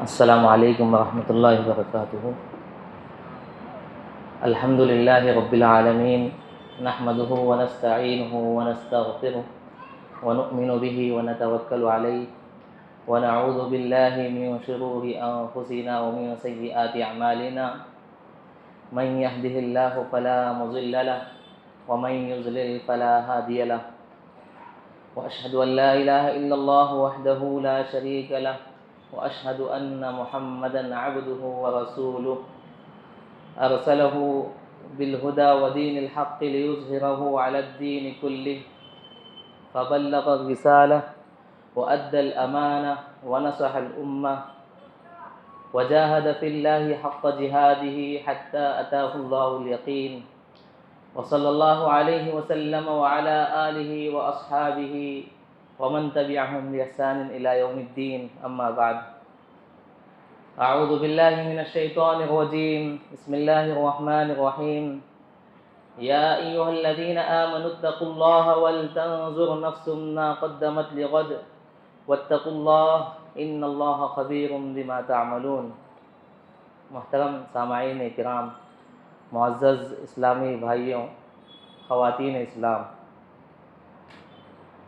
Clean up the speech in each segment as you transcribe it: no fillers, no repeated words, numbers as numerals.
السلام علیکم ورحمۃ اللہ وبرکاتہ۔ الحمد للہ رب العالمین، نحمده ونستعینه ونستغفره ونؤمن به ونتوکل علیہ ونعوذ باللہ من شرور انفسنا ومن سیئات اعمالنا، من یهده اللہ فلا مضل له ومن یضلل فلا ہادی له، واشهد ان لا الہ الا اللہ وحدہ لا شریک له، واشهد ان محمدا عبده ورسوله ارسله بالهدى ودين الحق ليظهره على الدين كله، فبلغ الرسالة وأدى الأمانة ونصح الأمة وجاهد في الله حق جهاده حتى أتاه الله اليقين، وصلى الله عليه وسلم وعلى آله وأصحابه ومن تبعهم بإحسان إلى يوم الدين، أما بعد. أعوذ بالله من الشيطان الرجيم، بسم الله الرحمن الرحيم. يا أيها الذين آمنوا اتقوا الله ولتنظر نفس ما قدمت لغد واتقوا الله إن الله خبير بما تعملون. محترم سامعین کرام، معزز اسلامی بھائیوں، خواتین اسلام،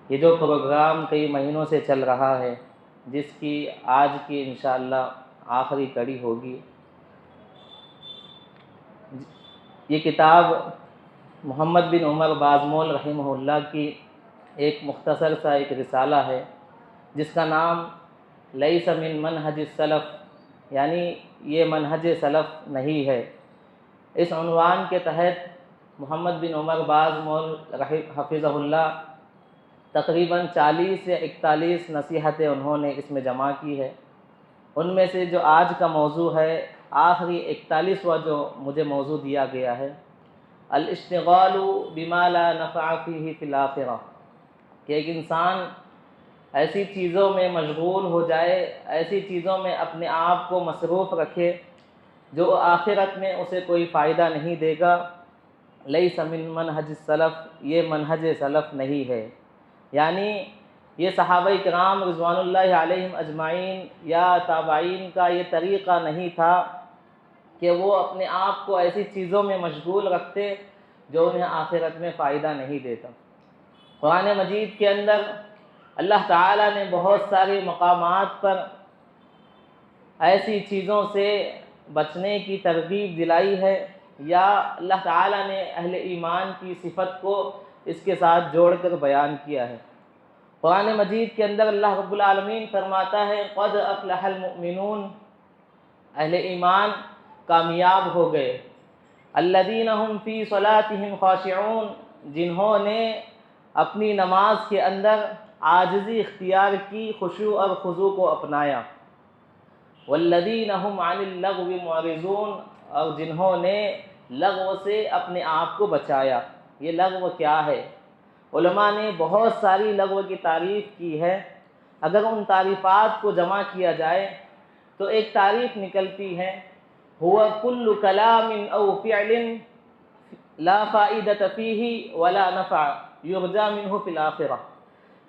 یہ جو پروگرام کئی مہینوں سے چل رہا ہے، جس کی آج کی انشاءاللہ آخری کڑی ہوگی، یہ کتاب محمد بن عمر بازمول رحمہ اللہ کی ایک مختصر سا ایک رسالہ ہے، جس کا نام لیس من منہج السلف، یعنی یہ منہج سلف نہیں ہے. اس عنوان کے تحت محمد بن عمر بازمول حفظہ اللہ تقریباً 40 یا 41 نصیحتیں انہوں نے اس میں جمع کی ہے. ان میں سے جو آج کا موضوع ہے، آخری 41واں جو مجھے موضوع دیا گیا ہے، الاشتغال بما لا نفع فیہ فی الآخرہ، کہ ایک انسان ایسی چیزوں میں مشغول ہو جائے، ایسی چیزوں میں اپنے آپ کو مصروف رکھے جو آخرت میں اسے کوئی فائدہ نہیں دے گا. لیس من منہج السلف، یہ منہج سلف نہیں ہے. یعنی یہ صحابہ کرام رضوان اللہ علیہم اجمعین یا تابعین کا یہ طریقہ نہیں تھا کہ وہ اپنے آپ کو ایسی چیزوں میں مشغول رکھتے جو انہیں آخرت میں فائدہ نہیں دیتا. قرآن مجید کے اندر اللہ تعالیٰ نے بہت سارے مقامات پر ایسی چیزوں سے بچنے کی ترغیب دلائی ہے، یا اللہ تعالیٰ نے اہل ایمان کی صفت کو اس کے ساتھ جوڑ کر بیان کیا ہے. قرآن مجید کے اندر اللہ رب العالمین فرماتا ہے قد افلح المؤمنون، اہل ایمان کامیاب ہو گئے. الذین هم فی صلاتهم خاشعون، جنہوں نے اپنی نماز کے اندر عاجزی اختیار کی، خشوع اور خضوع کو اپنایا. والذین هم عن اللغو معرضون، اور جنہوں نے لغو سے اپنے آپ کو بچایا. یہ لغو کیا ہے؟ علماء نے بہت ساری لغو کی تعریف کی ہے. اگر ان تعریفات کو جمع کیا جائے تو ایک تعریف نکلتی ہے، هو كل كلام او فعل لا فائدة فيه ولا نفع يرجى منه في الآخرة،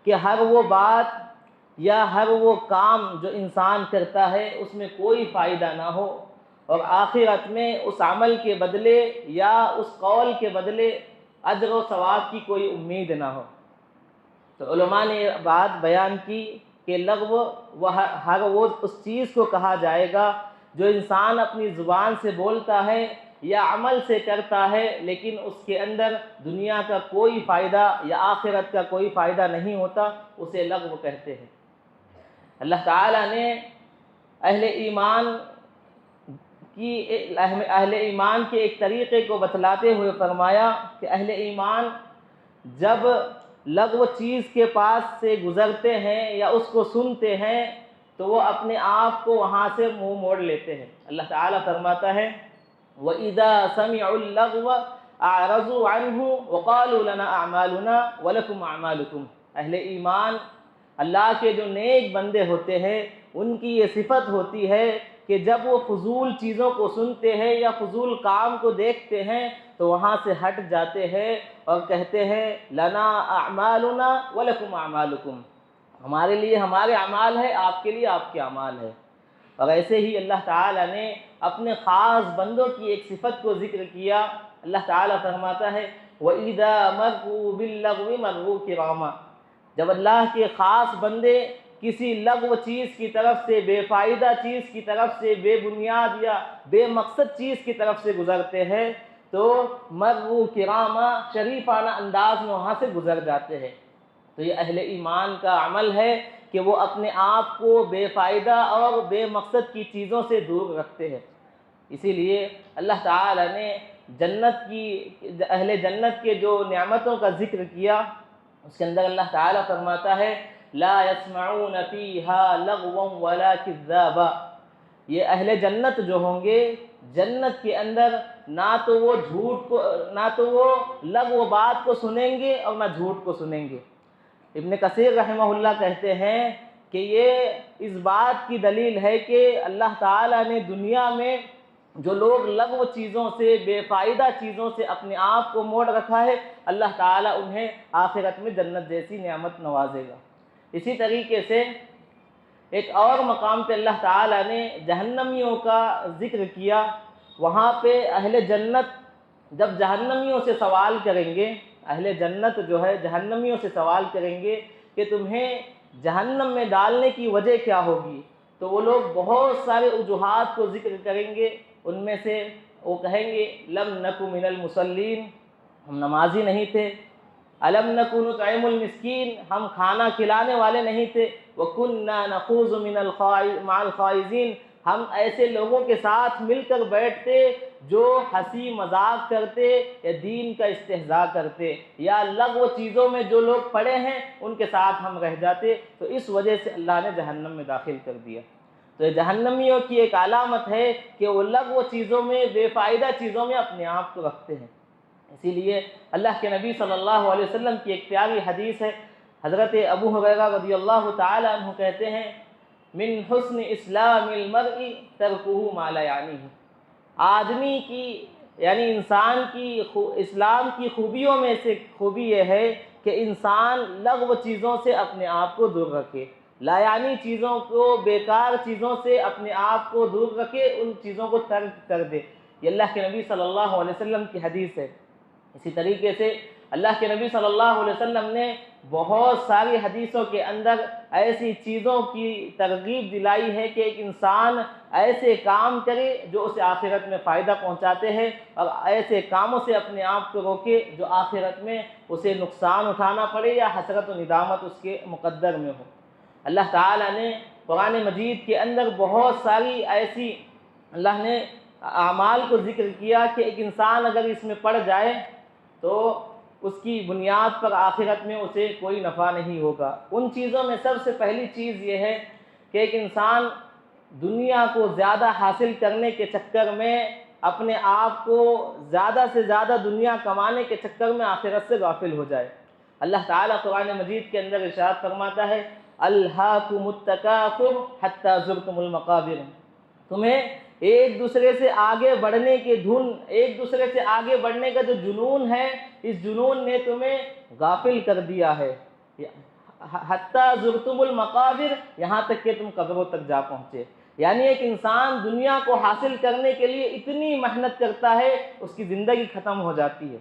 کہ ہر وہ بات یا ہر وہ کام جو انسان کرتا ہے اس میں کوئی فائدہ نہ ہو، اور آخرت میں اس عمل کے بدلے یا اس قول کے بدلے اجر و ثواب کی کوئی امید نہ ہو. تو علماء نے یہ بات بیان کی کہ لغو ہر وہ اس چیز کو کہا جائے گا جو انسان اپنی زبان سے بولتا ہے یا عمل سے کرتا ہے، لیکن اس کے اندر دنیا کا کوئی فائدہ یا آخرت کا کوئی فائدہ نہیں ہوتا، اسے لغو کہتے ہیں. اللہ تعالیٰ نے اہل ایمان کے ایک طریقے کو بتلاتے ہوئے فرمایا کہ اہل ایمان جب لغو چیز کے پاس سے گزرتے ہیں یا اس کو سنتے ہیں تو وہ اپنے آپ کو وہاں سے منہ موڑ لیتے ہیں. اللہ تعالیٰ فرماتا ہے وَإِذَا سَمِعُوا اللَّغْوَ أَعْرَضُوا عَنْهُ وَقَالُوا لَنَا أَعْمَالُنَا وَلَكُمْ أَعْمَالُكُمْ. اہل ایمان، اللہ کے جو نیک بندے ہوتے ہیں، ان کی یہ صفت ہوتی ہے کہ جب وہ فضول چیزوں کو سنتے ہیں یا فضول کام کو دیکھتے ہیں تو وہاں سے ہٹ جاتے ہیں اور کہتے ہیں لنا اعمالنا ولکم اعمالکم، ہمارے لیے ہمارے اعمال ہے، آپ کے لیے آپ کے اعمال ہے. اور ایسے ہی اللہ تعالیٰ نے اپنے خاص بندوں کی ایک صفت کو ذکر کیا۔ اللہ تعالیٰ فرماتا ہے وَإِذَا مَرُّوا بِاللَّغْوِ مَرُّوا كِرَامًا، جب اللہ کے خاص بندے کسی لغو چیز کی طرف سے، بے فائدہ چیز کی طرف سے، بے بنیاد یا بے مقصد چیز کی طرف سے گزرتے ہیں تو مروا کراما، شریفانہ انداز میں وہاں سے گزر جاتے ہیں۔ تو یہ اہل ایمان کا عمل ہے کہ وہ اپنے آپ کو بے فائدہ اور بے مقصد کی چیزوں سے دور رکھتے ہیں۔ اسی لیے اللہ تعالی نے اہل جنت کے جو نعمتوں کا ذکر کیا اس کے اندر اللہ تعالیٰ فرماتا ہے لا يسمعون فيها لغوا ولا كذابا، یہ اہل جنت جو ہوں گے جنت کے اندر نہ تو وہ لغو بات کو سنیں گے اور نہ جھوٹ کو سنیں گے۔ ابن کثیر رحمہ اللہ کہتے ہیں کہ یہ اس بات کی دلیل ہے کہ اللہ تعالیٰ نے دنیا میں جو لوگ لغو چیزوں سے، بے فائدہ چیزوں سے اپنے آپ کو موڑ رکھا ہے، اللہ تعالیٰ انہیں آخرت میں جنت جیسی نعمت نوازے گا۔ اسی طریقے سے ایک اور مقام پہ اللہ تعالیٰ نے جہنمیوں کا ذکر کیا۔ وہاں پہ اہل جنت جب جہنمیوں سے سوال کریں گے، اہل جنت جو ہے جہنمیوں سے سوال کریں گے کہ تمہیں جہنم میں ڈالنے کی وجہ کیا ہوگی، تو وہ لوگ بہت سارے وجوہات کو ذکر کریں گے۔ ان میں سے وہ کہیں گے لم نک من المصلین، ہم نمازی نہیں تھے، الم نک نطعم المسکین، ہم کھانا کھلانے والے نہیں تھے، وکننا نخوض مع الخائضین، ہم ایسے لوگوں کے ساتھ مل کر بیٹھتے جو ہنسی مذاق کرتے یا دین کا استہزاء کرتے یا لغو چیزوں میں جو لوگ پڑے ہیں ان کے ساتھ ہم رہ جاتے، تو اس وجہ سے اللہ نے جہنم میں داخل کر دیا۔ تو یہ جہنمیوں کی ایک علامت ہے کہ وہ لغو چیزوں میں، بے فائدہ چیزوں میں اپنے آپ کو رکھتے ہیں۔ اسی لیے اللہ کے نبی صلی اللہ علیہ وسلم کی ایک پیاری حدیث ہے، حضرت ابو ہریرہ رضی اللہ تعالی عنہ کہتے ہیں من حسن اسلام المرء ترکہ ما لا یعنیہ، آدمی کی یعنی انسان کی اسلام کی خوبیوں میں سے خوبی یہ ہے کہ انسان لغو چیزوں سے اپنے آپ کو دور رکھے، لا یعنی چیزوں کو، بیکار چیزوں سے اپنے آپ کو دور رکھے، ان چیزوں کو ترک کر دے۔ یہ اللہ کے نبی صلی اللہ علیہ وسلم کی حدیث ہے۔ اسی طریقے سے اللہ کے نبی صلی اللہ علیہ وسلم نے بہت ساری حدیثوں کے اندر ایسی چیزوں کی ترغیب دلائی ہے کہ ایک انسان ایسے کام کرے جو اسے آخرت میں فائدہ پہنچاتے ہیں، اور ایسے کاموں سے اپنے آپ کو روکے جو آخرت میں اسے نقصان اٹھانا پڑے یا حسرت و ندامت اس کے مقدر میں ہو۔ اللہ تعالیٰ نے قرآن مجید کے اندر بہت ساری ایسی اللہ نے اعمال کو ذکر کیا کہ ایک انسان اگر اس میں پڑ جائے تو اس کی بنیاد پر آخرت میں اسے کوئی نفع نہیں ہوگا۔ ان چیزوں میں سب سے پہلی چیز یہ ہے کہ ایک انسان دنیا کو زیادہ حاصل کرنے کے چکر میں، اپنے آپ کو زیادہ سے زیادہ دنیا کمانے کے چکر میں آخرت سے غافل ہو جائے۔ اللہ تعالیٰ قرآن مجید کے اندر ارشاد فرماتا ہے الہاکم التکاثر حتی زرتم المقابر، تمہیں ایک دوسرے سے آگے بڑھنے کی دھن، ایک دوسرے سے آگے بڑھنے کا جو جنون ہے، اس جنون نے تمہیں غافل کر دیا ہے۔ حتی زرتم المقابر، یہاں تک کہ تم قبروں تک جا پہنچے۔ یعنی ایک انسان دنیا کو حاصل کرنے کے لیے اتنی محنت کرتا ہے اس کی زندگی ختم ہو جاتی ہے۔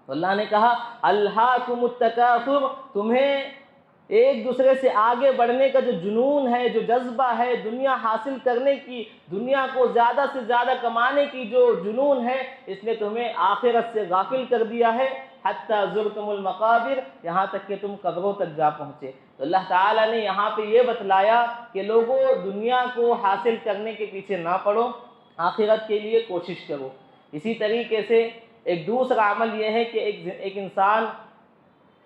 تو اللہ نے کہا الہاکم التکاثر، تمہیں ایک دوسرے سے آگے بڑھنے کا جو جنون ہے، جو جذبہ ہے، دنیا حاصل کرنے کی، دنیا کو زیادہ سے زیادہ کمانے کی جو جنون ہے، اس نے تمہیں آخرت سے غافل کر دیا ہے۔ حتی زرتم المقابر، یہاں تک کہ تم قبروں تک جا پہنچے۔ تو اللہ تعالیٰ نے یہاں پہ یہ بتلایا کہ لوگوں دنیا کو حاصل کرنے کے پیچھے نہ پڑو، آخرت کے لیے کوشش کرو۔ اسی طریقے سے ایک دوسرا عمل یہ ہے کہ ایک انسان،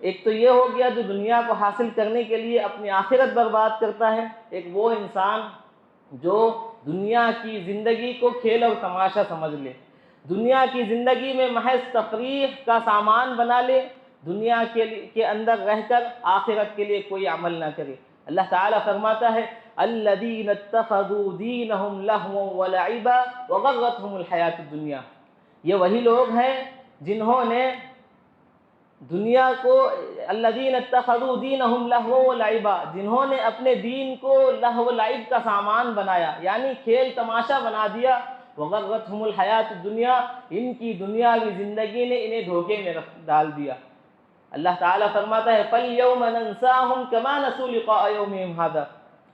ایک تو یہ ہو گیا جو دنیا کو حاصل کرنے کے لیے اپنی آخرت برباد کرتا ہے، ایک وہ انسان جو دنیا کی زندگی کو کھیل اور تماشا سمجھ لے، دنیا کی زندگی میں محض تفریح کا سامان بنا لے، دنیا کے اندر رہ کر آخرت کے لیے کوئی عمل نہ کرے۔ اللہ تعالیٰ فرماتا ہے الذین اتخذوا دینہم لہوا ولعبا وغرتہم الحیاۃ الدنیا، یہ وہی لوگ ہیں جنہوں نے دنیا کو الذین اتخذوا دینہم لہوا و لعبا، جنہوں نے اپنے دین کو لہو و لعب کا سامان بنایا، یعنی کھیل تماشا بنا دیا، وغرتہم الحیات الدنیا، ان کی دنیاوی زندگی نے انہیں دھوکے میں ڈال دیا۔ اللہ تعالیٰ فرماتا ہے فَالْيَوْمَ نَنْسَاهُمْ كَمَا نَسُوا لِقَاءَ يَوْمِهِمْ هَذَا،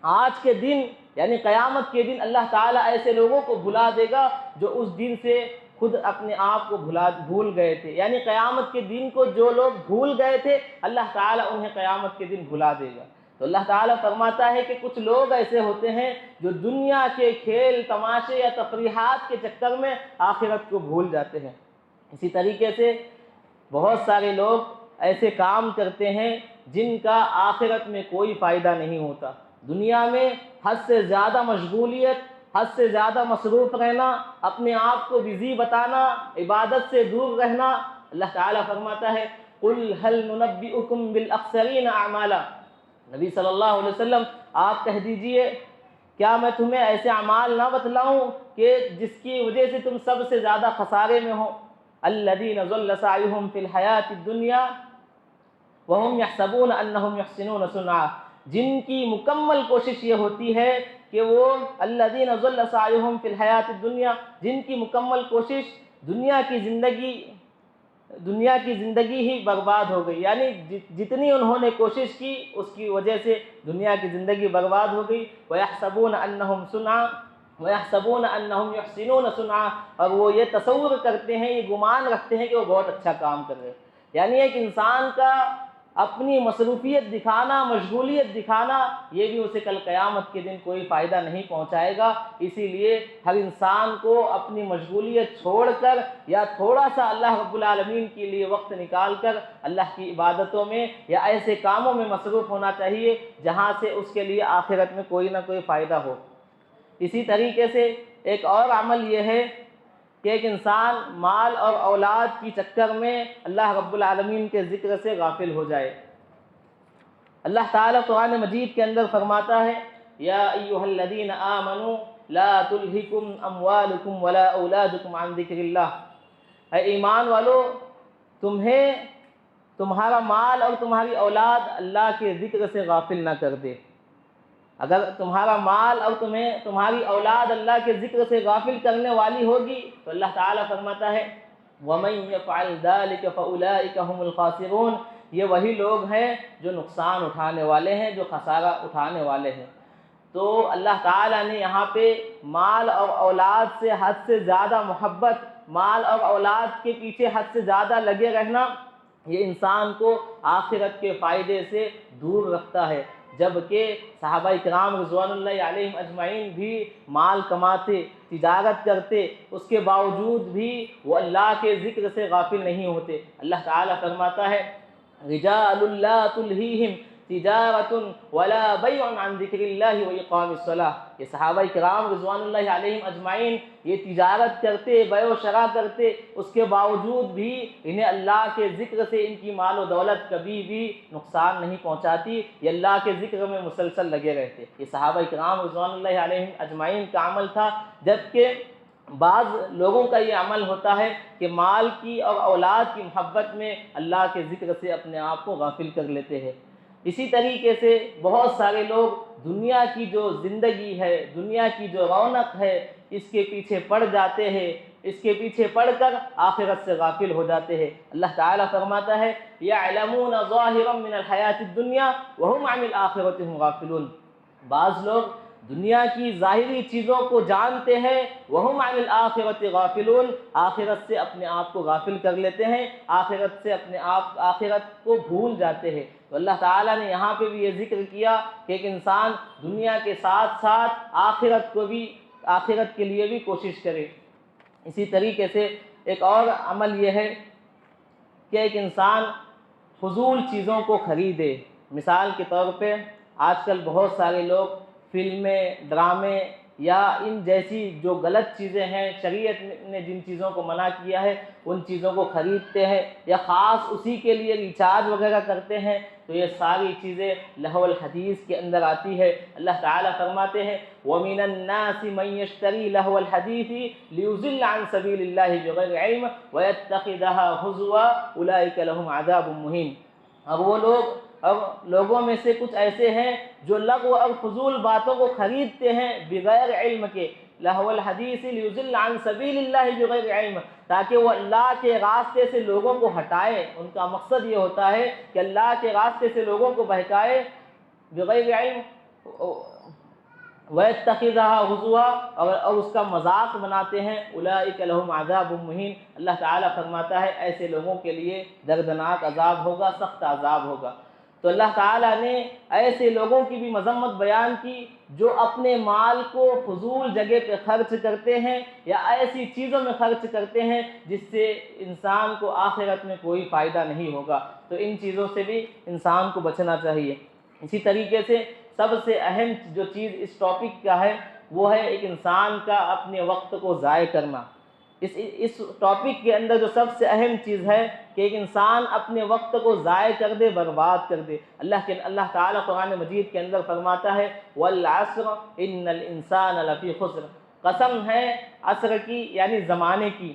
آج کے دن یعنی قیامت کے دن اللہ تعالیٰ ایسے لوگوں کو بھلا دے گا جو اس دن سے خود اپنے آپ کو بھول گئے تھے، یعنی قیامت کے دن کو جو لوگ بھول گئے تھے اللہ تعالیٰ انہیں قیامت کے دن بھلا دے گا۔ تو اللہ تعالیٰ فرماتا ہے کہ کچھ لوگ ایسے ہوتے ہیں جو دنیا کے کھیل تماشے یا تفریحات کے چکر میں آخرت کو بھول جاتے ہیں۔ اسی طریقے سے بہت سارے لوگ ایسے کام کرتے ہیں جن کا آخرت میں کوئی فائدہ نہیں ہوتا۔ دنیا میں حد سے زیادہ مشغولیت، حد سے زیادہ مصروف رہنا، اپنے آپ کو بزی بتانا، عبادت سے دور رہنا۔ اللہ تعالیٰ فرماتا ہے قُلْ هَلْ نُنَبِّئُكُمْ بِالْأَخْسَرِينَ أَعْمَالًا، نبی صلی اللہ علیہ وسلم آپ کہہ دیجئے کیا میں تمہیں ایسے اعمال نہ بتلاؤں کہ جس کی وجہ سے تم سب سے زیادہ خسارے میں ہو؟ الَّذِينَ ضَلَّ سَعْيُهُمْ فِي الْحَيَاةِ الدُّنْيَا وَهُمْ يَحْسَبُونَ أَنَّهُمْ يُحْسِنُونَ صُنْعًا، جن کی مکمل کوشش یہ ہوتی ہے کہ وہ الَّذِينَ ضَلَّ سَعْيُهُمْ فِي الْحَيَاةِ الدُّنْيَا، جن کی مکمل کوشش دنیا کی زندگی ہی برباد ہو گئی، یعنی جتنی انہوں نے کوشش کی اس کی وجہ سے دنیا کی زندگی برباد ہو گئی۔ وَيَحْسَبُونَ أَنَّهُمْ صُنْعًا وَيَحْسَبُونَ أَنَّهُمْ يُحْسِنُونَ صُنْعًا، اور وہ یہ تصور کرتے ہیں، یہ گمان رکھتے ہیں کہ وہ بہت اچھا کام کر رہے ہیں۔ یعنی ایک انسان کا اپنی مصروفیت دکھانا، مشغولیت دکھانا، یہ بھی اسے کل قیامت کے دن کوئی فائدہ نہیں پہنچائے گا۔ اسی لیے ہر انسان کو اپنی مشغولیت چھوڑ کر یا تھوڑا سا اللہ رب العالمین کے لیے وقت نکال کر اللہ کی عبادتوں میں یا ایسے کاموں میں مصروف ہونا چاہیے جہاں سے اس کے لیے آخرت میں کوئی نہ کوئی فائدہ ہو۔ اسی طریقے سے ایک اور عمل یہ ہے کہ ایک انسان مال اور اولاد کی چکر میں اللہ رب العالمین کے ذکر سے غافل ہو جائے۔ اللہ تعالیٰ قرآن مجید کے اندر فرماتا ہے یا ایھا الذین آمنوا لا تلہکم اموالکم ولا اولادکم عن ذکر اللہ، اے ایمان والو تمہارا مال اور تمہاری اولاد اللہ کے ذکر سے غافل نہ کر دے۔ اگر تمہارا مال اور تمہاری اولاد اللہ کے ذکر سے غافل کرنے والی ہوگی تو اللہ تعالیٰ فرماتا ہے وَمَن يَفْعَلْ ذَلِكَ فَأُولَٰئِكَ هُمُ الْخَاسِرُونَ، یہ وہی لوگ ہیں جو نقصان اٹھانے والے ہیں، جو خسارہ اٹھانے والے ہیں۔ تو اللہ تعالیٰ نے یہاں پہ مال اور اولاد سے حد سے زیادہ محبت، مال اور اولاد کے پیچھے حد سے زیادہ لگے رہنا، یہ انسان کو آخرت کے فائدے سے دور رکھتا ہے۔ جبکہ صحابہ کرام رضوان اللہ علیہم اجمعین بھی مال کماتے، تجارت کرتے، اس کے باوجود بھی وہ اللہ کے ذکر سے غافل نہیں ہوتے۔ اللہ تعالیٰ فرماتا ہے رجال لا تلہیہم تجارت ولا بیع عن ذکر اللہ واقام الصلاۃ، یہ صحابہ کرام رضوان اللہ علیہم اجمعین یہ تجارت کرتے، بیع و شراء کرتے، اس کے باوجود بھی انہیں اللہ کے ذکر سے ان کی مال و دولت کبھی بھی نقصان نہیں پہنچاتی، یہ اللہ کے ذکر میں مسلسل لگے رہتے۔ یہ صحابہ کرام رضوان اللہ علیہم اجمعین کا عمل تھا۔ جبکہ بعض لوگوں کا یہ عمل ہوتا ہے کہ مال کی اور اولاد کی محبت میں اللہ کے ذکر سے اپنے آپ کو غافل کر لیتے ہیں۔ اسی طریقے سے بہت سارے لوگ دنیا کی جو زندگی ہے، دنیا کی جو رونق ہے، اس کے پیچھے پڑ جاتے ہیں، اس کے پیچھے پڑ کر آخرت سے غافل ہو جاتے ہیں۔ اللہ تعالیٰ فرماتا ہے یعلمون ظاہرا من الحیاۃ الدنیا وہم عن الآخرۃ هم غافلون، بعض لوگ دنیا کی ظاہری چیزوں کو جانتے ہیں، وہم عن الآخرۃ غافلون، آخرت سے اپنے آپ کو غافل کر لیتے ہیں، آخرت کو بھول جاتے ہیں۔ تو اللہ تعالیٰ نے یہاں پہ بھی یہ ذکر کیا کہ ایک انسان دنیا کے ساتھ ساتھ آخرت کے لیے بھی کوشش کرے۔ اسی طریقے سے ایک اور عمل یہ ہے کہ ایک انسان فضول چیزوں کو خریدے۔ مثال کے طور پہ آج کل بہت سارے لوگ فلمیں، ڈرامے یا ان جیسی جو غلط چیزیں ہیں، شریعت نے جن چیزوں کو منع کیا ہے ان چیزوں کو خریدتے ہیں یا خاص اسی کے لیے ریچارج وغیرہ کرتے ہیں، تو یہ ساری چیزیں لہو الحدیث کے اندر آتی ہے۔ اللہ تعالیٰ فرماتے ہیں وَمِنَ النَّاسِ مَن يَشْتَرِي لَهْوَ الْحَدِيثِ لِيُضِلَّ عَن سَبِيلِ اللَّهِ بِغَيْرِ عِلْمٍ وَيَتَّخِذَهَا هُزُوًا أُولَٰئِكَ لَهُمْ عَذَابٌ مُّهِينٌ۔ اب لوگوں میں سے کچھ ایسے ہیں جو لغو اور فضول باتوں کو خریدتے ہیں بغیر علم کے، لہو الحدیث لیضل عن سبیل اللہ بغیر علم، تاکہ وہ اللہ کے راستے سے لوگوں کو ہٹائے۔ ان کا مقصد یہ ہوتا ہے کہ اللہ کے راستے سے لوگوں کو بہکائے بغیر علم، وَيَتَّخِذَهَا هُزُوًا، اور اس کا مذاق بناتے ہیں۔ أُولَٰئِكَ لَهُمْ عَذَابٌ مُّهِينٌ، اللہ تعالیٰ فرماتا ہے ایسے لوگوں کے لیے دردناک عذاب ہوگا، سخت عذاب ہوگا۔ تو اللہ تعالیٰ نے ایسے لوگوں کی بھی مذمت بیان کی جو اپنے مال کو فضول جگہ پہ خرچ کرتے ہیں یا ایسی چیزوں میں خرچ کرتے ہیں جس سے انسان کو آخرت میں کوئی فائدہ نہیں ہوگا، تو ان چیزوں سے بھی انسان کو بچنا چاہیے۔ اسی طریقے سے سب سے اہم جو چیز اس ٹاپک کا ہے وہ ہے ایک انسان کا اپنے وقت کو ضائع کرنا۔ اس ٹاپک کے اندر جو سب سے اہم چیز ہے کہ ایک انسان اپنے وقت کو ضائع کر دے، برباد کر دے۔ اللہ تعالیٰ قرآن مجید کے اندر فرماتا ہے وَالْعَصْرِ إِنَّ الْإِنسَانَ لَفِي خُسْرٍ، قسم ہے عصر کی یعنی زمانے کی۔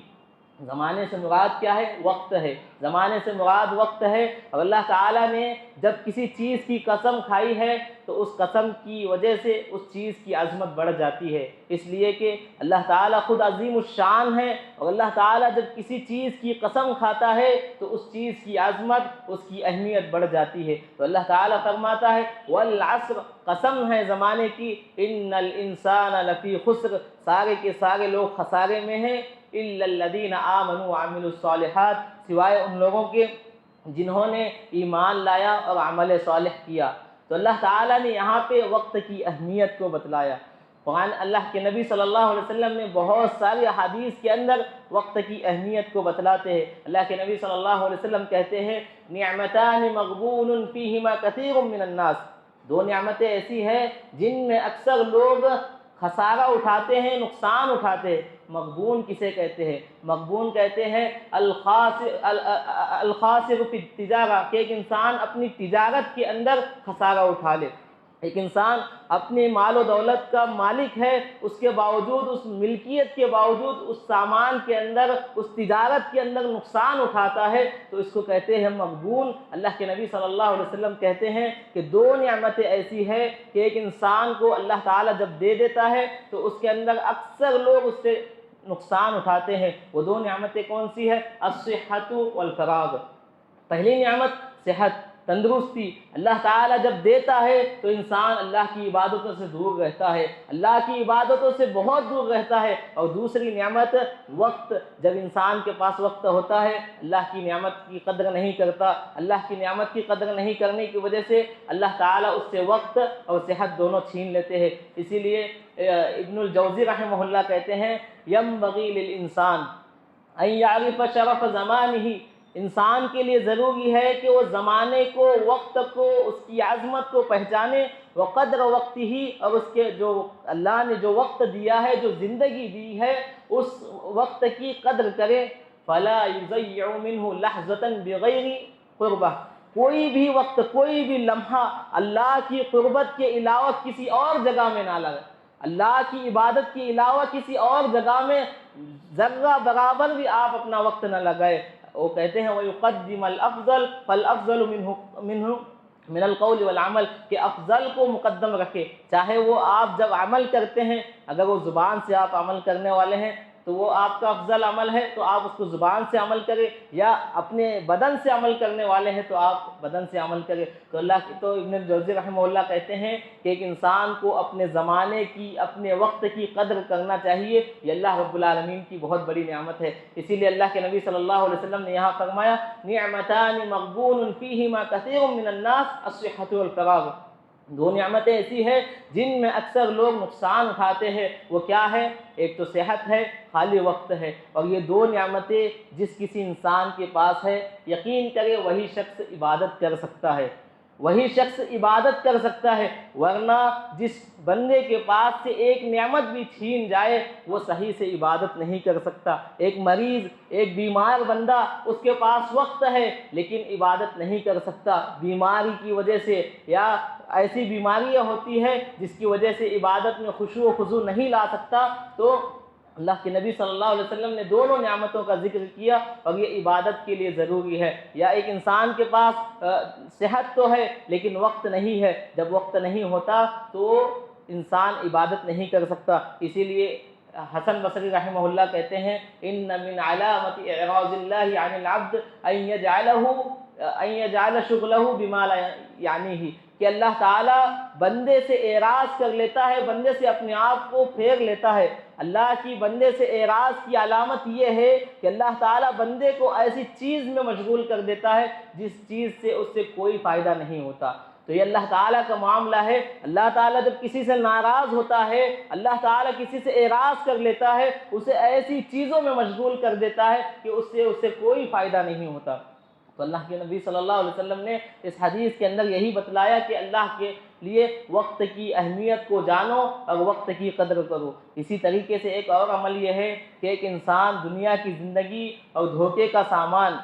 زمانے سے مراد کیا ہے؟ وقت ہے۔ زمانے سے مراد وقت ہے، اور اللہ تعالیٰ نے جب کسی چیز کی قسم کھائی ہے تو اس قسم کی وجہ سے اس چیز کی عظمت بڑھ جاتی ہے، اس لیے کہ اللہ تعالیٰ خود عظیم الشان ہے، اور اللہ تعالیٰ جب کسی چیز کی قسم کھاتا ہے تو اس چیز کی عظمت، اس کی اہمیت بڑھ جاتی ہے۔ تو اللہ تعالیٰ فرماتا ہے والعصر، قسم ہے زمانے کی، ان الانسان لفی خسر، سارے کے سارے لوگ خسارے میں ہیں، الا الذین آمنوا وعملوا الصالحات، سوائے ان لوگوں کے جنہوں نے ایمان لایا اور عمل صالح کیا۔ تو اللہ تعالیٰ نے یہاں پہ وقت کی اہمیت کو بتلایا۔ قرآن اللہ کے نبی صلی اللہ علیہ وسلم نے بہت ساری احادیث کے اندر وقت کی اہمیت کو بتلاتے ہیں۔ اللہ کے نبی صلی اللہ علیہ وسلم کہتے ہیں نعمتان مغبون فیہما کثیر من الناس، دو نعمتیں ایسی ہیں جن میں اکثر لوگ خسارہ اٹھاتے ہیں، نقصان اٹھاتے ہیں۔ مغبون کسے کہتے ہیں؟ مغبون کہتے ہیں الخاسر فی التجارہ، کہ ایک انسان اپنی تجارت کے اندر خسارہ اٹھا لے۔ ایک انسان اپنی مال و دولت کا مالک ہے، اس کے باوجود، اس ملکیت کے باوجود اس سامان کے اندر، اس تجارت کے اندر نقصان اٹھاتا ہے، تو اس کو کہتے ہیں مغبون۔ اللہ کے نبی صلی اللہ علیہ وسلم کہتے ہیں کہ دو نعمتیں ایسی ہیں کہ ایک انسان کو اللہ تعالیٰ جب دے دیتا ہے تو اس کے اندر اکثر لوگ اس سے نقصان اٹھاتے ہیں۔ وہ دو نعمتیں کون سی ہے؟ الصحۃ والفراغ۔ پہلی نعمت صحت، تندرستی۔ اللہ تعالیٰ جب دیتا ہے تو انسان اللہ کی عبادتوں سے دور رہتا ہے، اللہ کی عبادتوں سے بہت دور رہتا ہے۔ اور دوسری نعمت وقت، جب انسان کے پاس وقت ہوتا ہے اللہ کی نعمت کی قدر نہیں کرتا، اللہ کی نعمت کی قدر نہیں کرنے کی وجہ سے اللہ تعالیٰ اس سے وقت اور صحت دونوں چھین لیتے ہیں۔ اسی لیے ابن الجوزی رحمہ اللہ کہتے ہیں ینبغی للانسان ان یعرف شرف زمانہ، انسان کے لیے ضروری ہے کہ وہ زمانے کو، وقت کو، اس کی عظمت کو پہچانے، وقدر وقت ہی، اور اس کے جو اللہ نے جو وقت دیا ہے، جو زندگی دی ہے، اس وقت کی قدر کرے۔ فلا یضیع منہ لحظۃ بغیر قربہ، کوئی بھی وقت، کوئی بھی لمحہ اللہ کی قربت کے علاوہ کسی اور جگہ میں نہ لگے، اللہ کی عبادت کے علاوہ کسی اور جگہ میں ذرہ برابر بھی آپ اپنا وقت نہ لگائے۔ وہ کہتے ہیں وَيُقَدِّمَ الْأَفْضَلَ فَالْأَفْضَلُ مِنْ الْقَوْلِ وَالْعَمَلِ، کہ افضل کو مقدم رکھے، چاہے وہ آپ جب عمل کرتے ہیں، اگر وہ زبان سے آپ عمل کرنے والے ہیں تو وہ آپ کا افضل عمل ہے، تو آپ اس کو زبان سے عمل کریں، یا اپنے بدن سے عمل کرنے والے ہیں تو آپ بدن سے عمل کریں۔ تو ابن الجوزی رحمہ اللہ کہتے ہیں کہ ایک انسان کو اپنے زمانے کی، اپنے وقت کی قدر کرنا چاہیے، یہ اللہ رب العالمین کی بہت بڑی نعمت ہے۔ اسی لیے اللہ کے نبی صلی اللہ علیہ وسلم نے یہاں فرمایا نعمتان مغبون فیہما کثیر من الناس الصحۃ والفراغ، دو نعمتیں ایسی ہیں جن میں اکثر لوگ نقصان اٹھاتے ہیں۔ وہ کیا ہے؟ ایک تو صحت ہے، خالی وقت ہے، اور یہ دو نعمتیں جس کسی انسان کے پاس ہے، یقین کرے وہی شخص عبادت کر سکتا ہے۔ وہی شخص عبادت کر سکتا ہے، ورنہ جس بندے کے پاس سے ایک نعمت بھی چھین جائے وہ صحیح سے عبادت نہیں کر سکتا۔ ایک مریض، ایک بیمار بندہ، اس کے پاس وقت ہے لیکن عبادت نہیں کر سکتا بیماری کی وجہ سے، یا ایسی بیماریاں ہوتی ہے جس کی وجہ سے عبادت میں خشوع و خضوع نہیں لا سکتا، تو اللہ کے نبی صلی اللہ علیہ وسلم نے دونوں نعمتوں کا ذکر کیا اور یہ عبادت کے لیے ضروری ہے۔ یا ایک انسان کے پاس صحت تو ہے لیکن وقت نہیں ہے، جب وقت نہیں ہوتا تو انسان عبادت نہیں کر سکتا۔ اسی لیے حسن بصری رحمہ اللہ کہتے ہیں ان من علامت اعراض اللہ عن العبد ان یجعل شغلہ بما لا یعنیہ، کہ اللہ تعالیٰ بندے سے اعراض کر لیتا ہے، بندے سے اپنے آپ کو پھیر لیتا ہے۔ اللہ کی بندے سے اعراض کی علامت یہ ہے کہ اللہ تعالیٰ بندے کو ایسی چیز میں مشغول کر دیتا ہے جس چیز سے اس سے کوئی فائدہ نہیں ہوتا۔ تو یہ اللہ تعالیٰ کا معاملہ ہے۔ اللہ تعالیٰ جب کسی سے ناراض ہوتا ہے، اللہ تعالیٰ کسی سے اعراض کر لیتا ہے، اسے ایسی چیزوں میں مشغول کر دیتا ہے کہ اس سے کوئی فائدہ نہیں ہوتا۔ تو اللہ کے نبی صلی اللہ علیہ وسلم نے اس حدیث کے اندر یہی بتلایا کہ اللہ کے لیے وقت کی اہمیت کو جانو اور وقت کی قدر کرو۔ اسی طریقے سے ایک اور عمل یہ ہے کہ ایک انسان دنیا کی زندگی اور دھوکے کا سامان،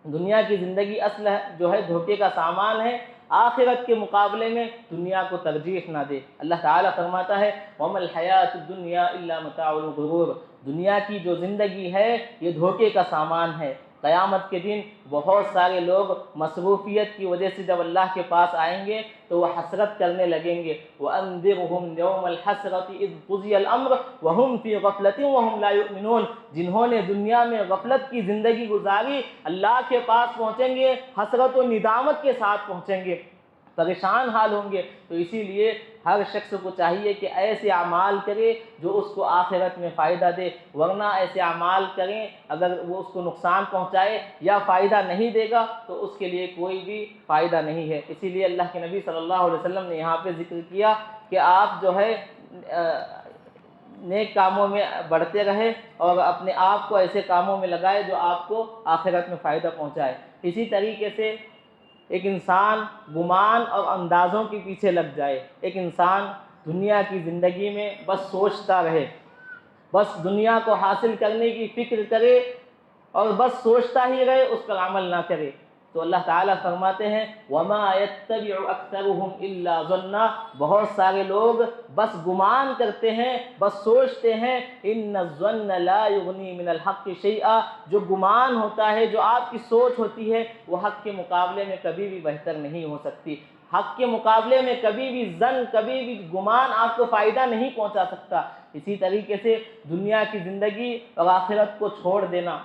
دنیا کی زندگی اصل جو ہے دھوکے کا سامان ہے، آخرت کے مقابلے میں دنیا کو ترجیح نہ دے۔ اللہ تعالیٰ فرماتا ہے وَمَا الْحَيَاةُ الدُّنْيَا إِلَّا مَتَاعُ الْغُرُورِ، دنیا کی جو زندگی ہے یہ دھوکے کا سامان ہے۔ قیامت کے دن بہت سارے لوگ مصروفیت کی وجہ سے جب اللہ کے پاس آئیں گے تو وہ حسرت کرنے لگیں گے، وَأَنذِرْهُمْ يَوْمَ الْحَسْرَةِ إِذْ قُضِيَ الْأَمْرُ وَهُمْ فِي غَفْلَةٍ وَهُمْ لَا يُؤْمِنُونَ، جنہوں نے دنیا میں غفلت کی زندگی گزاری اللہ کے پاس پہنچیں گے حسرت و ندامت کے ساتھ پہنچیں گے، پریشان حال ہوں گے۔ تو اسی لیے ہر شخص کو چاہیے کہ ایسے اعمال کرے جو اس کو آخرت میں فائدہ دے، ورنہ ایسے اعمال کریں اگر وہ اس کو نقصان پہنچائے یا فائدہ نہیں دے گا تو اس کے لیے کوئی بھی فائدہ نہیں ہے۔ اسی لیے اللہ کے نبی صلی اللہ علیہ وسلم نے یہاں پہ ذکر کیا کہ آپ جو ہے نیک کاموں میں بڑھتے رہے اور اپنے آپ کو ایسے کاموں میں لگائے جو آپ کو آخرت میں فائدہ پہنچائے۔ اسی طریقے سے ایک انسان گمان اور اندازوں کے پیچھے لگ جائے، ایک انسان دنیا کی زندگی میں بس سوچتا رہے، بس دنیا کو حاصل کرنے کی فکر کرے اور بس سوچتا ہی رہے، اس پر عمل نہ کرے، تو اللہ تعالیٰ فرماتے ہیں وَمَا يَتَّبِعُ أَكْثَرُهُمْ إِلَّا ظَنًّا، بہت سارے لوگ بس گمان کرتے ہیں، بس سوچتے ہیں، إِنَّ الظَّنَّ لَا يُغْنِي مِنَ الْحَقِّ شَيْئًا، جو گمان ہوتا ہے، جو آپ کی سوچ ہوتی ہے وہ حق کے مقابلے میں کبھی بھی بہتر نہیں ہو سکتی۔ حق کے مقابلے میں کبھی بھی ظن، کبھی بھی گمان آپ کو فائدہ نہیں پہنچا سکتا۔ اسی طریقے سے دنیا کی زندگی اور آخرت کو چھوڑ دینا،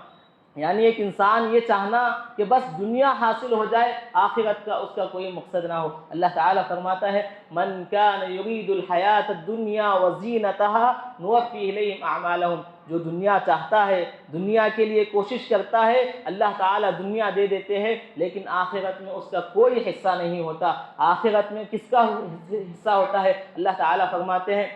یعنی ایک انسان یہ چاہنا کہ بس دنیا حاصل ہو جائے، آخرت کا اس کا کوئی مقصد نہ ہو۔ اللہ تعالیٰ فرماتا ہے من کان یرید الحیات الدنیا وزینتها نوفی الیہم اعمالہم، جو دنیا چاہتا ہے، دنیا کے لیے کوشش کرتا ہے، اللہ تعالیٰ دنیا دے دیتے ہیں لیکن آخرت میں اس کا کوئی حصہ نہیں ہوتا۔ آخرت میں کس کا حصہ ہوتا ہے؟ اللہ تعالیٰ فرماتے ہیں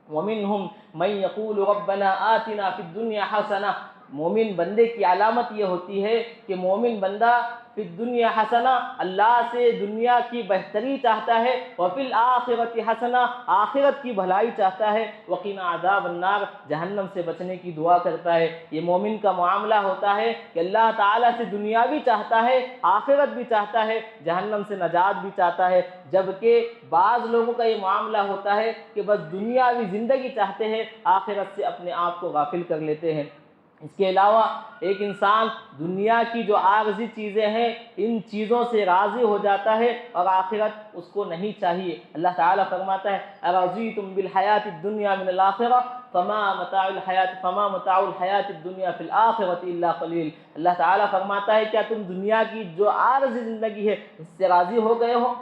وَمِنْهُمْ مَنْ يَقُولُ رَبَّنَا آتِنَا فِي الدُّنْيَا حَسَنَةً، مومن بندے کی علامت یہ ہوتی ہے کہ مومن بندہ فی الدنیا حسنہ، اللہ سے دنیا کی بہتری چاہتا ہے، وفی الآخرۃ حسنہ، آخرت کی بھلائی چاہتا ہے، وقنا عذاب النار، جہنم سے بچنے کی دعا کرتا ہے۔ یہ مومن کا معاملہ ہوتا ہے کہ اللہ تعالیٰ سے دنیا بھی چاہتا ہے، آخرت بھی چاہتا ہے، جہنم سے نجات بھی چاہتا ہے، جبکہ بعض لوگوں کا یہ معاملہ ہوتا ہے کہ بس دنیاوی زندگی چاہتے ہیں، آخرت سے اپنے آپ کو غافل کر لیتے ہیں۔ اس کے علاوہ ایک انسان دنیا کی جو عارضی چیزیں ہیں ان چیزوں سے راضی ہو جاتا ہے اور آخرت اس کو نہیں چاہیے۔ اللہ تعالیٰ فرماتا ہے ارضیتم بالحیات الدنیا من الآخرہ فما متاع الحیات الدنیا فی الآخرۃ الا قلیل، اللہ تعالیٰ فرماتا ہے کیا تم دنیا کی جو عارضی زندگی ہے اس سے راضی ہو گئے ہو؟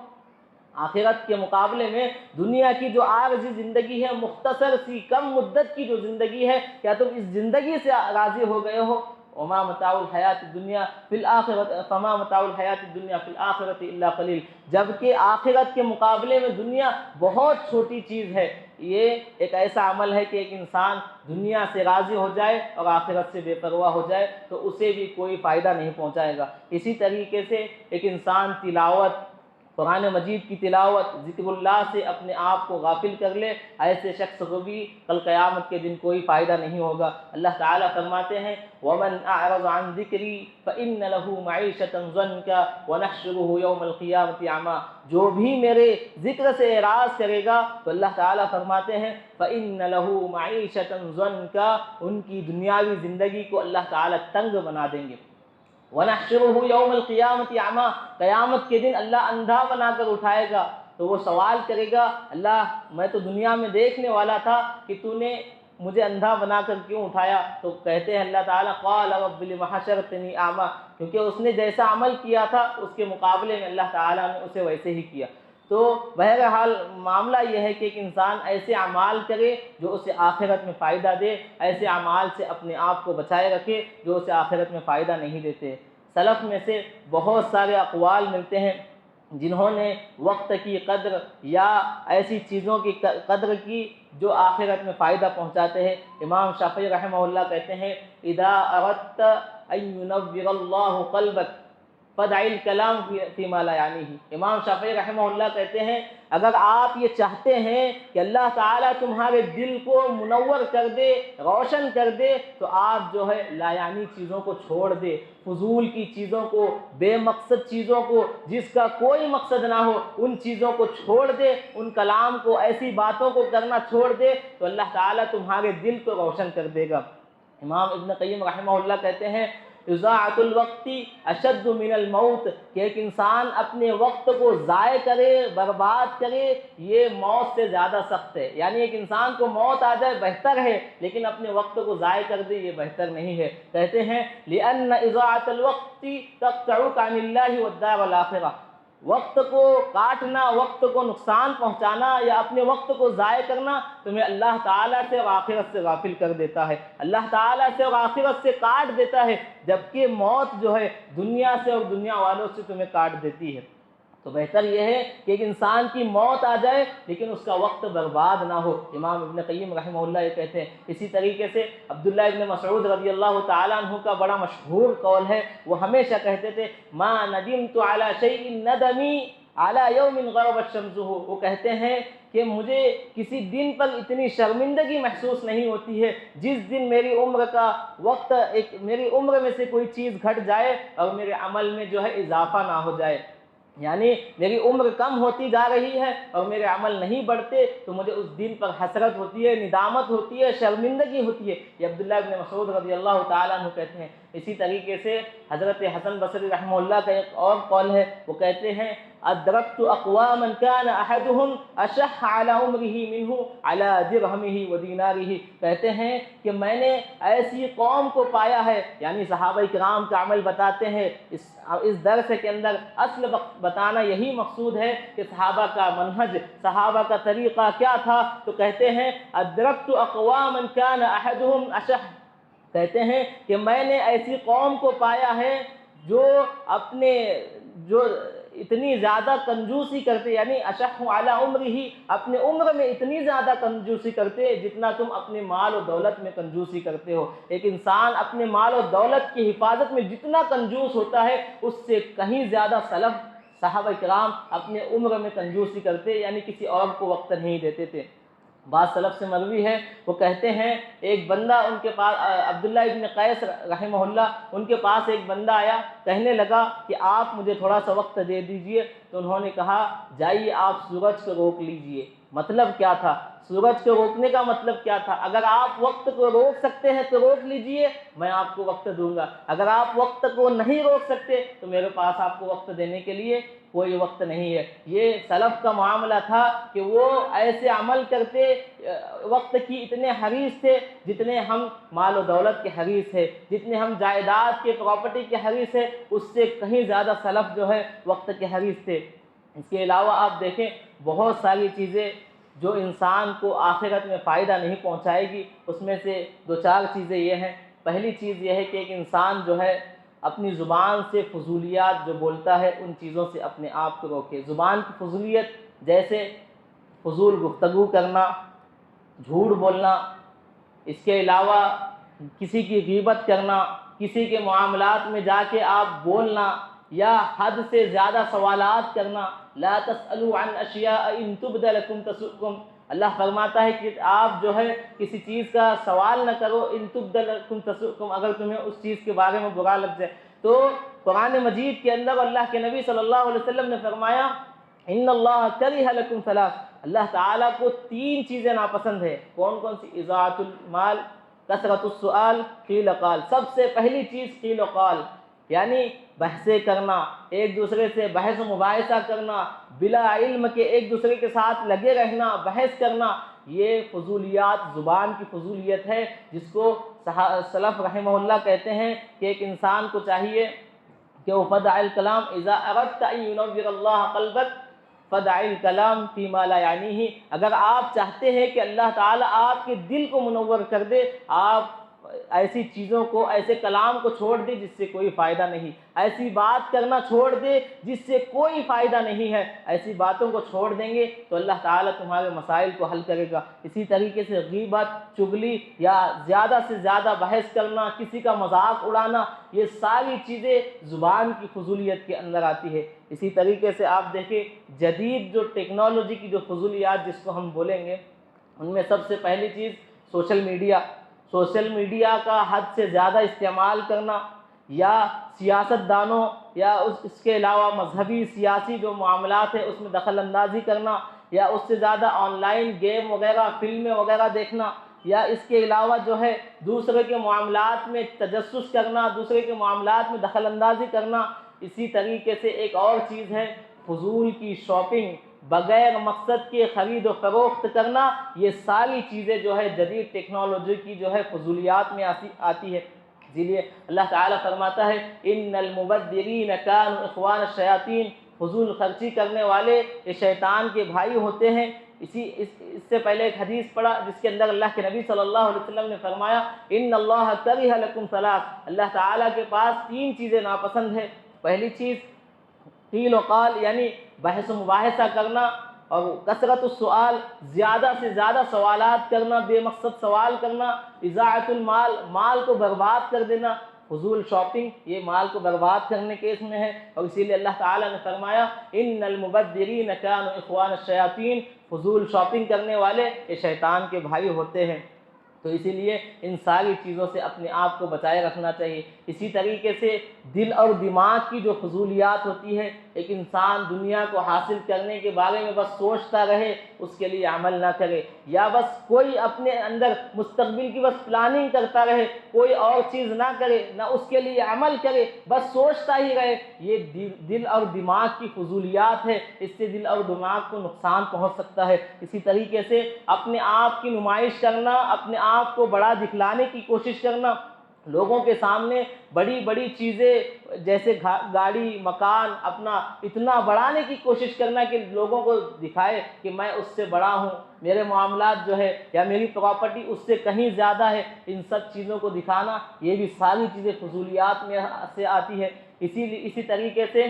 آخرت کے مقابلے میں دنیا کی جو عارضی زندگی ہے، مختصر سی کم مدت کی جو زندگی ہے، کیا تم اس زندگی سے راضی ہو گئے ہو؟ وما متاع الحیات الدنیا فی الآخرۃ فما متاع الحیات الدنیا فی الآخرۃ الا قلیل، جبکہ آخرت کے مقابلے میں دنیا بہت چھوٹی چیز ہے۔ یہ ایک ایسا عمل ہے کہ ایک انسان دنیا سے راضی ہو جائے اور آخرت سے بے پرواہ ہو جائے تو اسے بھی کوئی فائدہ نہیں پہنچائے گا۔ اسی طریقے سے ایک انسان تلاوت، قرآن مجید کی تلاوت، ذکر اللہ سے اپنے آپ کو غافل کر لے، ایسے شخص کو بھی کل قیامت کے دن کوئی فائدہ نہیں ہوگا۔ اللہ تعالیٰ فرماتے ہیں وَمَنْ أَعْرَضَ عَنْ ذِكْرِي فَإِنَّ لَهُ مَعِيشَةً ضَنْكَ وَنَحْشُرُهُ يَوْمَ الْقِيَامَةِ أَعْمَىٰ، جو بھی میرے ذکر سے اعراض کرے گا تو اللہ تعالیٰ فرماتے ہیں فَإِنَّ لَهُ مَعِيشَةً ضَنْكَ، ان کی دنیاوی زندگی کو اللہ تعالیٰ تنگ بنا دیں گے۔ وَنَحْشُرُهُ يَوْمَ الْقِيَامَةِ أَعْمَىٰ، قیامت کے دن اللہ اندھا بنا کر اٹھائے گا تو وہ سوال کرے گا اللہ میں تو دنیا میں دیکھنے والا تھا کہ تو نے مجھے اندھا بنا کر کیوں اٹھایا؟ تو کہتے ہیں اللہ تعالیٰ قال رب لم حشرتنی اعمیٰ، کیونکہ اس نے جیسا عمل کیا تھا اس کے مقابلے میں اللہ تعالیٰ نے اسے ویسے ہی کیا۔ تو بہرحال معاملہ یہ ہے کہ ایک انسان ایسے اعمال کرے جو اسے آخرت میں فائدہ دے، ایسے اعمال سے اپنے آپ کو بچائے رکھے جو اسے آخرت میں فائدہ نہیں دیتے۔ سلف میں سے بہت سارے اقوال ملتے ہیں جنہوں نے وقت کی قدر یا ایسی چیزوں کی قدر کی جو آخرت میں فائدہ پہنچاتے ہیں۔ امام شافعی رحمہ اللہ کہتے ہیں اذا اردت ان ينور اللہ قلبک فدع الکلام فیما لا یعنیہ۔ امام شافعی رحمہ اللہ کہتے ہیں اگر آپ یہ چاہتے ہیں کہ اللہ تعالیٰ تمہارے دل کو منور کر دے، روشن کر دے، تو آپ جو ہے لا یعنی چیزوں کو چھوڑ دے، فضول کی چیزوں کو، بے مقصد چیزوں کو، جس کا کوئی مقصد نہ ہو ان چیزوں کو چھوڑ دے، ان کلام کو، ایسی باتوں کو کرنا چھوڑ دے تو اللہ تعالیٰ تمہارے دل کو روشن کر دے گا۔ امام ابن قیم رحمہ اللہ کہتے ہیں اضاعۃ الوقت اشد من الموت، کہ ایک انسان اپنے وقت کو ضائع کرے، برباد کرے، یہ موت سے زیادہ سخت ہے۔ یعنی ایک انسان کو موت آ جائے بہتر ہے، لیکن اپنے وقت کو ضائع کر دے یہ بہتر نہیں ہے۔ کہتے ہیں لأن اضاعۃ الوقت تقطعک عن اللہ والدار الآخرہ، وقت کو کاٹنا، وقت کو نقصان پہنچانا یا اپنے وقت کو ضائع کرنا تمہیں اللہ تعالیٰ سے اور آخرت سے غافل کر دیتا ہے، اللہ تعالیٰ سے اور آخرت سے کاٹ دیتا ہے، جبکہ موت جو ہے دنیا سے اور دنیا والوں سے تمہیں کاٹ دیتی ہے۔ تو بہتر یہ ہے کہ ایک انسان کی موت آ جائے لیکن اس کا وقت برباد نہ ہو۔ امام ابن قیم رحمہ اللہ یہ کہتے ہیں۔ اسی طریقے سے عبداللہ ابن مسعود رضی اللہ تعالیٰ عنہ کا بڑا مشہور قول ہے، وہ ہمیشہ کہتے تھے ما ندمت علی شیء ندمی علی یوم غربت شمسہ، وہ کہتے ہیں کہ مجھے کسی دن پر اتنی شرمندگی محسوس نہیں ہوتی ہے جس دن میری عمر کا وقت، میری عمر میں سے کوئی چیز گھٹ جائے اور میرے عمل میں جو ہے اضافہ نہ ہو جائے، یعنی میری عمر کم ہوتی جا رہی ہے اور میرے عمل نہیں بڑھتے تو مجھے اس دن پر حسرت ہوتی ہے، ندامت ہوتی ہے، شرمندگی ہوتی ہے۔ یہ عبداللہ ابن مسعود رضی اللہ تعالیٰ عنہ کہتے ہیں۔ اسی طریقے سے حضرت حسن بصری رحمہ اللہ کا ایک اور قول ہے، وہ کہتے ہیں ادرکت اقواما کان احدهم اشح علی عمره منه علی درہمہ ودینارہ، کہتے ہیں کہ میں نے ایسی قوم کو پایا ہے، یعنی صحابہ کرام کا عمل بتاتے ہیں۔ اس درس کے اندر اصل بتانا یہی مقصود ہے کہ صحابہ کا منہج، صحابہ کا طریقہ کیا تھا، تو کہتے ہیں ادرکت اقواما کان احدهم اشح، کہتے ہیں کہ میں نے ایسی قوم کو پایا ہے جو اتنی زیادہ کنجوسی کرتے، یعنی اشح علی عمرہ، اپنے عمر میں اتنی زیادہ کنجوسی کرتے جتنا تم اپنے مال و دولت میں کنجوسی کرتے ہو۔ ایک انسان اپنے مال و دولت کی حفاظت میں جتنا کنجوس ہوتا ہے اس سے کہیں زیادہ سلف صحابہ کرام اپنے عمر میں کنجوسی کرتے، یعنی کسی اور کو وقت نہیں دیتے تھے۔ بعض سلف سے مروی ہے، وہ کہتے ہیں ایک بندہ ان کے پاس، عبداللہ ابن قیس رحمہ اللہ، ان کے پاس ایک بندہ آیا، کہنے لگا کہ آپ مجھے تھوڑا سا وقت دے دیجئے، تو انہوں نے کہا جائیے آپ سورج کو روک لیجئے۔ مطلب کیا تھا؟ سورج کو روکنے کا مطلب کیا تھا؟ اگر آپ وقت کو روک سکتے ہیں تو روک لیجئے، میں آپ کو وقت دوں گا، اگر آپ وقت کو نہیں روک سکتے تو میرے پاس آپ کو وقت دینے کے لیے کوئی وقت نہیں ہے۔ یہ سلف کا معاملہ تھا کہ وہ ایسے عمل کرتے، وقت کی اتنے حریص تھے جتنے ہم مال و دولت کے حریص ہے، جتنے ہم جائیداد کے، پراپرٹی کے حریص ہے، اس سے کہیں زیادہ سلف جو ہے وقت کے حریص تھے۔ اس کے علاوہ آپ دیکھیں بہت ساری چیزیں جو انسان کو آخرت میں فائدہ نہیں پہنچائے گی، اس میں سے دو چار چیزیں یہ ہیں۔ پہلی چیز یہ ہے کہ ایک انسان جو ہے اپنی زبان سے فضولیات جو بولتا ہے ان چیزوں سے اپنے آپ کو روکے۔ زبان کی فضولیت جیسے فضول گفتگو کرنا، جھوٹ بولنا، اس کے علاوہ کسی کی غیبت کرنا، کسی کے معاملات میں جا کے آپ بولنا، یا حد سے زیادہ سوالات کرنا، لا تسألوا عن اشیاء ان تبد لکم تسؤکم، اللہ فرماتا ہے کہ آپ جو ہے کسی چیز کا سوال نہ کرو، ان تبد لکم تسؤکم، اگر تمہیں اس چیز کے بارے میں برا لگ جائے۔ تو قرآن مجید کے اندر اللہ کے نبی صلی اللہ علیہ وسلم نے فرمایا ان اللہ کرہ لکم ثلاث، اللہ تعالیٰ کو 3 چیزیں ناپسند ہے۔ کون کون سی؟ اضاعۃ المال، کثرت السؤال، قیل و قال۔ سب سے پہلی چیز قیل و قال، یعنی بحثیں کرنا، ایک دوسرے سے بحث و مباحثہ کرنا، بلا علم کے ایک دوسرے کے ساتھ لگے رہنا، بحث کرنا، یہ فضولیات، زبان کی فضولیت ہے، جس کو سلف رحمہ اللہ کہتے ہیں کہ ایک انسان کو چاہیے کہ وہ فدع الکلام اذا اردت ان ینور اللہ قلبک فدع الکلام فیما لا یعنیہ، اگر آپ چاہتے ہیں کہ اللہ تعالیٰ آپ کے دل کو منور کر دے، آپ ایسی چیزوں کو، ایسے کلام کو چھوڑ دے جس سے کوئی فائدہ نہیں، ایسی بات کرنا چھوڑ دے جس سے کوئی فائدہ نہیں ہے، ایسی باتوں کو چھوڑ دیں گے تو اللہ تعالیٰ تمہارے مسائل کو حل کرے گا۔ اسی طریقے سے غیبت، چغلی یا زیادہ سے زیادہ بحث کرنا، کسی کا مذاق اڑانا، یہ ساری چیزیں زبان کی فضولیت کے اندر آتی ہے۔ اسی طریقے سے آپ دیکھیں جدید جو ٹیکنالوجی کی جو فضولیات جس کو ہم بولیں گے، ان میں سب سے پہلی چیز سوشل میڈیا، سوشل میڈیا کا حد سے زیادہ استعمال کرنا، یا سیاست دانوں یا اس کے علاوہ مذہبی سیاسی جو معاملات ہیں اس میں دخل اندازی کرنا، یا اس سے زیادہ آن لائن گیم وغیرہ، فلمیں وغیرہ دیکھنا، یا اس کے علاوہ جو ہے دوسرے کے معاملات میں تجسس کرنا، دوسرے کے معاملات میں دخل اندازی کرنا۔ اسی طریقے سے ایک اور چیز ہے فضول کی شاپنگ، بغیر مقصد کے خرید و فروخت کرنا، یہ ساری چیزیں جو ہے جدید ٹیکنالوجی کی جو ہے فضولیات میں آتی ہے۔ اسی لیے اللہ تعالیٰ فرماتا ہے ان المبذرین کانوا اخوان الشیاطین، فضول خرچی کرنے والے یہ شیطان کے بھائی ہوتے ہیں۔ اس سے پہلے ایک حدیث پڑھا جس کے اندر اللہ کے نبی صلی اللہ علیہ وسلم نے فرمایا ان اللہ کرہ لکم ثلاث، اللہ تعالیٰ کے پاس 3 چیزیں ناپسند ہے۔ پہلی چیز قیل و قال، یعنی بحث و مباحثہ کرنا، اور کثرت السؤال، زیادہ سے زیادہ سوالات کرنا، بے مقصد سوال کرنا، اضاعۃ المال، مال کو برباد کر دینا، فضول شاپنگ یہ مال کو برباد کرنے کے اس میں ہے۔ اور اسی لیے اللہ تعالیٰ نے فرمایا ان المبذرین کانوا اخوان الشیاطین، فضول شاپنگ کرنے والے یہ شیطان کے بھائی ہوتے ہیں۔ تو اسی لیے ان ساری چیزوں سے اپنے آپ کو بچائے رکھنا چاہیے۔ اسی طریقے سے دل اور دماغ کی جو فضولیات ہوتی ہے، ایک انسان دنیا کو حاصل کرنے کے بارے میں بس سوچتا رہے، اس کے لیے عمل نہ کرے، یا بس کوئی اپنے اندر مستقبل کی بس پلاننگ کرتا رہے، کوئی اور چیز نہ کرے، نہ اس کے لیے عمل کرے، بس سوچتا ہی رہے، یہ دل اور دماغ کی فضولیات ہے، اس سے دل اور دماغ کو نقصان پہنچ سکتا ہے۔ اسی طریقے سے اپنے آپ کی نمائش کرنا، اپنے آپ کو بڑا دکھلانے کی کوشش کرنا، لوگوں کے سامنے بڑی بڑی چیزیں جیسے گاڑی، مکان اپنا اتنا بڑھانے کی کوشش کرنا کہ لوگوں کو دکھائے کہ میں اس سے بڑا ہوں، میرے معاملات جو ہے یا میری پراپرٹی اس سے کہیں زیادہ ہے، ان سب چیزوں کو دکھانا، یہ بھی ساری چیزیں فضولیات میں سے آتی ہے۔ اسی طریقے سے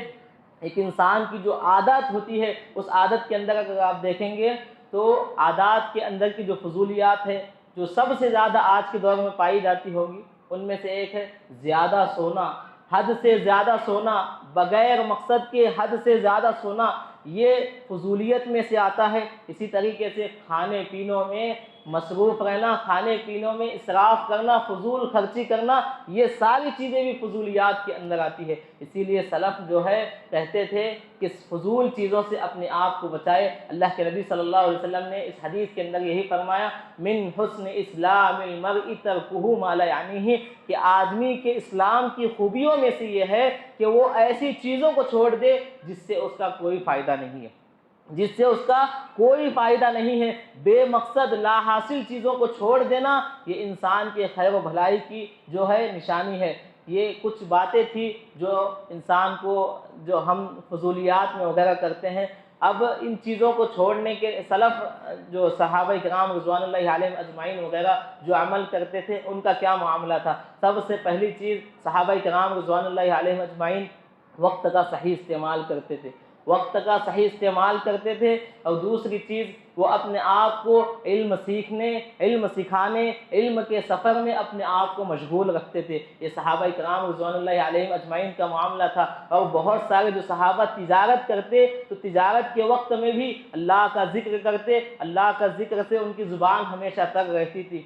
ایک انسان کی جو عادت ہوتی ہے، اس عادت کے اندر اگر آپ دیکھیں گے تو عادات کے اندر کی جو فضولیات ہے، جو سب سے زیادہ آج کے دور میں پائی جاتی ہوگی، ان میں سے ایک ہے زیادہ سونا، حد سے زیادہ سونا، بغیر مقصد کے حد سے زیادہ سونا، یہ فضولیت میں سے آتا ہے۔ اسی طریقے سے کھانے پینوں میں مصروف رہنا، کھانے پینوں میں اسراف کرنا، فضول خرچی کرنا، یہ ساری چیزیں بھی فضولیات کے اندر آتی ہے۔ اسی لیے سلف جو ہے کہتے تھے کہ فضول چیزوں سے اپنے آپ کو بچائے۔ اللہ کے نبی صلی اللہ علیہ وسلم نے اس حدیث کے اندر یہی فرمایا من حسن اسلام المرء ترکہ ما لا یعنیہ، کہ آدمی کے اسلام کی خوبیوں میں سے یہ ہے کہ وہ ایسی چیزوں کو چھوڑ دے جس سے اس کا کوئی فائدہ نہیں ہے، جس سے اس کا کوئی فائدہ نہیں ہے۔ بے مقصد لا حاصل چیزوں کو چھوڑ دینا یہ انسان کے خیر و بھلائی کی جو ہے نشانی ہے۔ یہ کچھ باتیں تھی جو انسان کو، جو ہم فضولیات میں وغیرہ کرتے ہیں۔ اب ان چیزوں کو چھوڑنے کے سلف جو صحابہ کرام رضوان اللہ علیہم اجمعین وغیرہ جو عمل کرتے تھے، ان کا کیا معاملہ تھا؟ سب سے پہلی چیز صحابہ کرام رضوان اللہ علیہم اجمعین وقت کا صحیح استعمال کرتے تھے۔ وقت کا صحیح استعمال کرتے تھے، اور دوسری چیز وہ اپنے آپ کو علم سیکھنے، علم سکھانے، علم کے سفر میں اپنے آپ کو مشغول رکھتے تھے۔ یہ صحابہ کرام رضوان اللہ علیہم اجمعین کا معاملہ تھا۔ اور بہت سارے جو صحابہ تجارت کرتے تو تجارت کے وقت میں بھی اللہ کا ذکر کرتے، اللہ کا ذکر سے ان کی زبان ہمیشہ تر رہتی تھی۔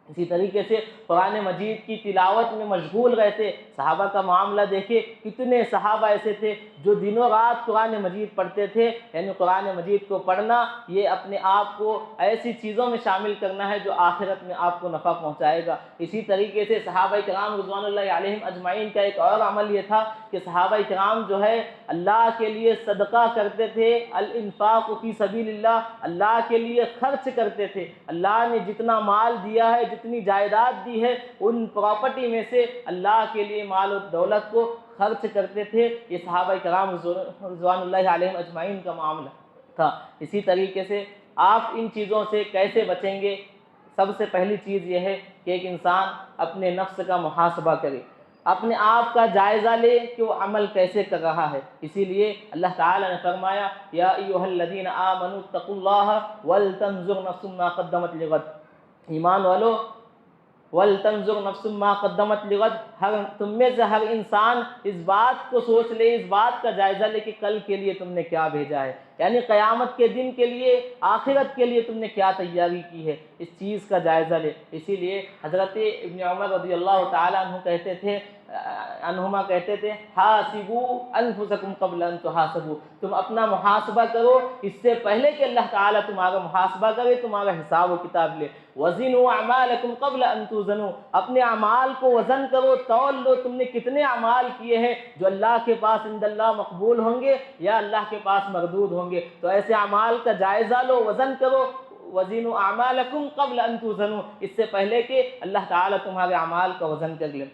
اسی طریقے سے قرآن مجید کی تلاوت میں مشغول رہتے۔ صحابہ کا معاملہ دیکھیں، کتنے صحابہ ایسے تھے جو دنوں رات قرآن مجید پڑھتے تھے۔ یعنی قرآن مجید کو پڑھنا یہ اپنے آپ کو ایسی چیزوں میں شامل کرنا ہے جو آخرت میں آپ کو نفع پہنچائے گا۔ اسی طریقے سے صحابہ کرام رضوان اللہ علیہم اجمعین کا ایک اور عمل یہ تھا کہ صحابہ کرام جو ہے اللہ کے لیے صدقہ کرتے تھے، الانفاق فی سبیل اللہ، اللہ کے لیے خرچ کرتے تھے۔ اللہ نے جتنا مال دیا ہے، جتنی جائیداد دی ہے، ان پراپرٹی میں سے اللہ کے لیے مال و دولت کو خرچ کرتے تھے۔ یہ صحابہ کرام رضوان اللہ علیہم اجمعین کا معاملہ تھا۔ اسی طریقے سے آپ ان چیزوں سے کیسے بچیں گے؟ سب سے پہلی چیز یہ ہے کہ ایک انسان اپنے نفس کا محاسبہ کرے، اپنے آپ کا جائزہ لے کہ وہ عمل کیسے کر رہا ہے۔ اسی لیے اللہ تعالیٰ نے فرمایا یا ایھا الذین آمنوا اتقوا اللہ ولتنظر نفس ما قدمت لغد، ایمان والو، وَلْتَنْظُرْ نَفْسٌ مَا قَدَّمَتْ لِغَدٍ، تم میں سے ہر انسان اس بات کو سوچ لے، اس بات کا جائزہ لے کہ کل کے لیے تم نے کیا بھیجا ہے، یعنی قیامت کے دن کے لیے، آخرت کے لیے تم نے کیا تیاری کی ہے، اس چیز کا جائزہ لے۔ اسی لیے حضرت ابن عمر رضی اللہ تعالیٰ عنہما کہتے تھے حاسبوا انفسکم قبل ان تحاسبوا، تم اپنا محاسبہ کرو اس سے پہلے کہ اللہ تعالیٰ تمہارا محاسبہ کرے، تمہارا حساب و کتاب لے۔ وزنوا اعمالکم قبل ان توزنوا، اپنے اعمال کو وزن کرو، تول لو تم نے کتنے اعمال کیے ہیں جو اللہ کے پاس عند اللہ مقبول ہوں گے یا اللہ کے پاس مردود ہوں گے۔ تو ایسے اعمال کا جائزہ لو، وزن کرو۔ وزنوا اعمالکم قبل ان توزنوا، اس سے پہلے کہ اللہ تعالیٰ تمہارے اعمال کا وزن کر لے۔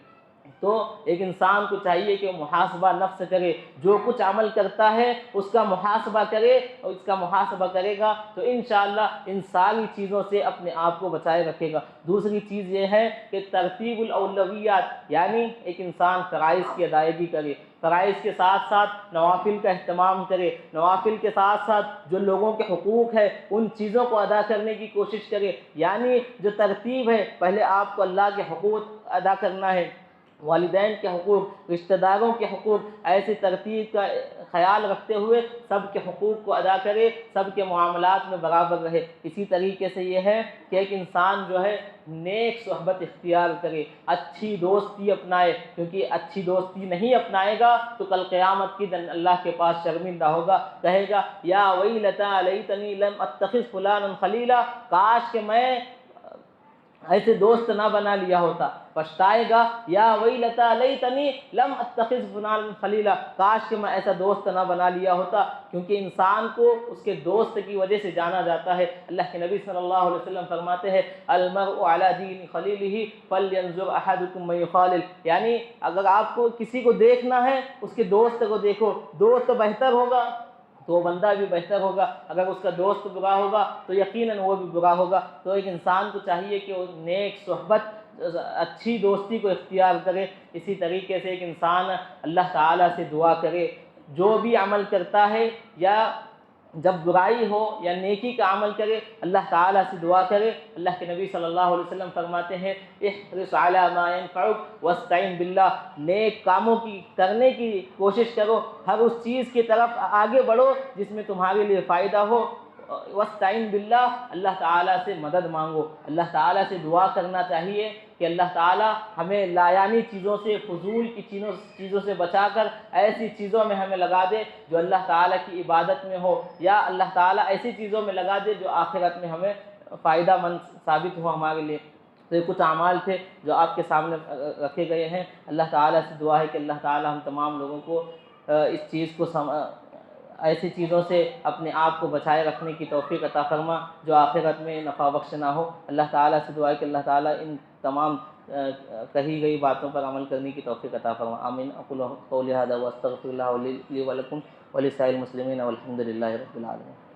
تو ایک انسان کو چاہیے کہ وہ محاسبہ نفس کرے، جو کچھ عمل کرتا ہے اس کا محاسبہ کرے، اور اس کا محاسبہ کرے گا تو انشاءاللہ ان ساری چیزوں سے اپنے آپ کو بچائے رکھے گا۔ دوسری چیز یہ ہے کہ ترتیب الاولویات، یعنی ایک انسان فرائض کی ادائیگی کرے، فرائض کے ساتھ ساتھ نوافل کا اہتمام کرے، نوافل کے ساتھ ساتھ جو لوگوں کے حقوق ہے ان چیزوں کو ادا کرنے کی کوشش کرے۔ یعنی جو ترتیب ہے، پہلے آپ کو اللہ کے حقوق ادا کرنا ہے، والدین کے حقوق، رشتہ داروں کے حقوق، ایسی ترتیب کا خیال رکھتے ہوئے سب کے حقوق کو ادا کرے، سب کے معاملات میں برابر رہے۔ اسی طریقے سے یہ ہے کہ ایک انسان جو ہے نیک صحبت اختیار کرے، اچھی دوستی اپنائے، کیونکہ اچھی دوستی نہیں اپنائے گا تو کل قیامت کے دن اللہ کے پاس شرمندہ ہوگا، کہے گا یا ویلتی لیتنی لم اتخذ فلانا خلیلا، کاش کہ میں ایسے دوست نہ بنا لیا ہوتا۔ پچھتائے گا یا ویلتی لیتنی لم اتخذ فلانا خلیلا، کاش کہ میں ایسا دوست نہ بنا لیا ہوتا، کیونکہ انسان کو اس کے دوست کی وجہ سے جانا جاتا ہے۔ اللہ کے نبی صلی اللہ علیہ وسلم فرماتے ہیں المرء علی دین خلیلہ فلینظر احدکم من یخالل، یعنی اگر آپ کو کسی کو دیکھنا ہے اس کے دوست کو دیکھو، دوست بہتر ہوگا تو وہ بندہ بھی بہتر ہوگا، اگر اس کا دوست برا ہوگا تو یقیناً وہ بھی برا ہوگا۔ تو ایک انسان کو چاہیے کہ وہ نیک صحبت، اچھی دوستی کو اختیار کرے۔ اسی طریقے سے ایک انسان اللہ تعالیٰ سے دعا کرے، جو بھی عمل کرتا ہے یا جب برائی ہو یا نیکی کا عمل کرے اللہ تعالیٰ سے دعا کرے۔ اللہ کے نبی صلی اللہ علیہ وسلم فرماتے ہیں احرص علی ما ینفعک واستعن باللہ، نیک کاموں کی کرنے کی کوشش کرو، ہر اس چیز کی طرف آگے بڑھو جس میں تمہارے لیے فائدہ ہو، واستعن باللہ، اللہ تعالیٰ سے مدد مانگو، اللہ تعالیٰ سے دعا کرنا چاہیے کہ اللہ تعالیٰ ہمیں لایانی چیزوں سے، فضول کی چیزوں سے بچا کر ایسی چیزوں میں ہمیں لگا دے جو اللہ تعالیٰ کی عبادت میں ہو، یا اللہ تعالیٰ ایسی چیزوں میں لگا دے جو آخرت میں ہمیں فائدہ مند ثابت ہو ہمارے لیے۔ تو یہ کچھ اعمال تھے جو آپ کے سامنے رکھے گئے ہیں۔ اللہ تعالیٰ سے دعا ہے کہ اللہ تعالیٰ ہم تمام لوگوں کو اس چیز کو ایسی چیزوں سے اپنے آپ کو بچائے رکھنے کی توفیق عطا فرما جو آخرت میں نفع بخش نہ ہو۔ اللہ تعالیٰ سے دعا ہے کہ اللہ تعالیٰ ان تمام کہی گئی باتوں پر عمل کرنے کی توفیق عطا فرما۔ آمین۔ اقول قولی ھذا واستغفر اللہ لی ولکم ولسائر المسلمین والحمد للہ رب العالمین۔